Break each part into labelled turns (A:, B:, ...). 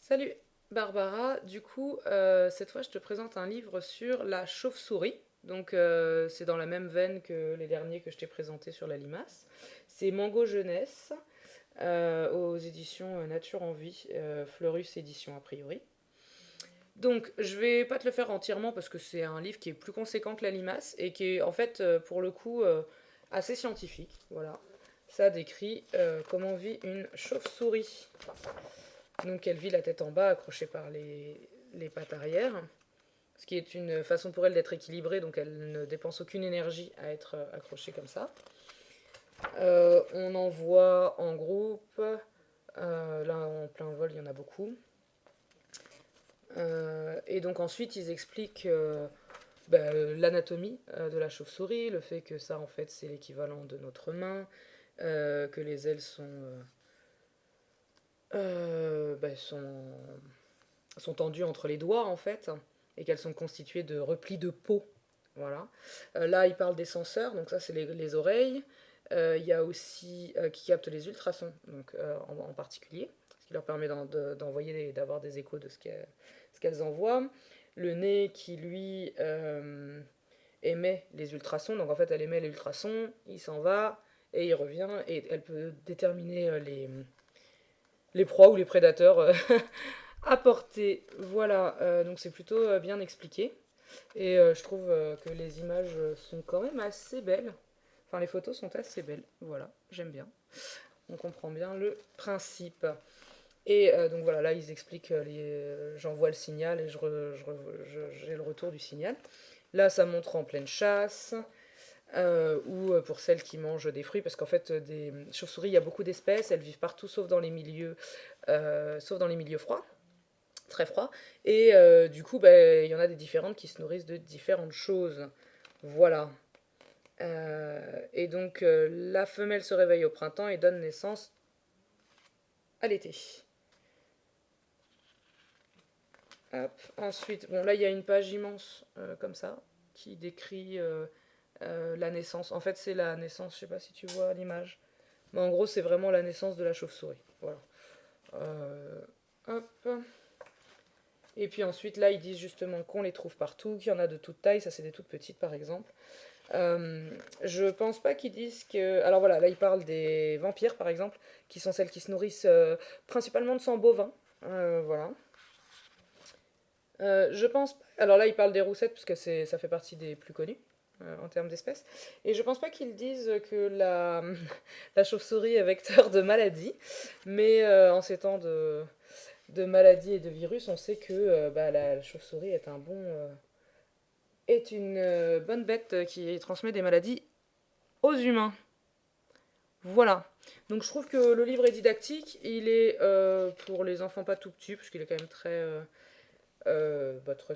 A: Salut Barbara, du coup, cette fois je te présente un livre sur la chauve-souris. Donc c'est dans la même veine que les derniers que je t'ai présentés sur la limace. C'est Mango Jeunesse, aux éditions Nature en Vie, Fleurus Édition a priori. Donc je vais pas te le faire entièrement parce que c'est un livre qui est plus conséquent que la limace et qui est en fait pour le coup assez scientifique. Voilà. Ça décrit comment vit une chauve-souris. Donc elle vit la tête en bas, accrochée par les pattes arrière, ce qui est une façon pour elle d'être équilibrée, donc elle ne dépense aucune énergie à être accrochée comme ça. On en voit en groupe, là en plein vol il y en a beaucoup. Et donc ensuite ils expliquent l'anatomie de la chauve-souris, le fait que ça en fait c'est l'équivalent de notre main, que les ailes sont tendues entre les doigts en fait, et qu'elles sont constituées de replis de peau. Voilà. Là, il parle des senseurs, donc ça c'est les oreilles. Il y a aussi qui captent les ultrasons, donc en particulier, ce qui leur permet d'envoyer, d'avoir des échos de ce qu'elles envoient. Le nez qui lui émet les ultrasons, donc en fait elle émet les ultrasons, il s'en va et il revient et elle peut déterminer les proies ou les prédateurs à portée. Voilà, donc c'est plutôt bien expliqué. Et je trouve que les images sont quand même assez belles. Enfin, les photos sont assez belles. Voilà, j'aime bien. On comprend bien le principe. Et donc voilà, là ils expliquent, j'envoie le signal et j'ai le retour du signal. Là, ça montre en pleine chasse, ou pour celles qui mangent des fruits, parce qu'en fait, des chauves-souris, il y a beaucoup d'espèces, elles vivent partout sauf dans les milieux froids, très froids. Et du coup, il y en a des différentes qui se nourrissent de différentes choses. Voilà. Et donc, la femelle se réveille au printemps et donne naissance à l'été. Hop. Ensuite, bon, là, il y a une page immense, comme ça, qui décrit la naissance. En fait, c'est la naissance, je sais pas si tu vois l'image. Mais en gros, c'est vraiment la naissance de la chauve-souris. Voilà. Euh, Hop. Et puis ensuite, là, ils disent justement qu'on les trouve partout, qu'il y en a de toute taille. Ça, c'est des toutes petites, par exemple. Je pense pas qu'ils disent que. Alors voilà, là, ils parlent des vampires, par exemple, qui sont celles qui se nourrissent principalement de sang bovin. Voilà. Je pense. Alors là, ils parlent des roussettes, parce que ça fait partie des plus connus en termes d'espèces. Et je pense pas qu'ils disent que la chauve-souris est vecteur de maladie, mais en ces temps de maladies et de virus, on sait que la chauve-souris est une bonne bête qui transmet des maladies aux humains. Voilà. Donc je trouve que le livre est didactique. Il est pour les enfants pas tout petits, parce qu'il est quand même très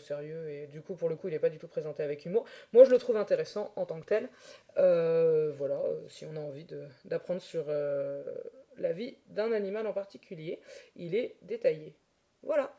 A: sérieux, et du coup pour le coup il n'est pas du tout présenté avec humour. Moi je le trouve intéressant en tant que tel. Voilà, si on a envie d'apprendre sur la vie d'un animal en particulier, il est détaillé. Voilà.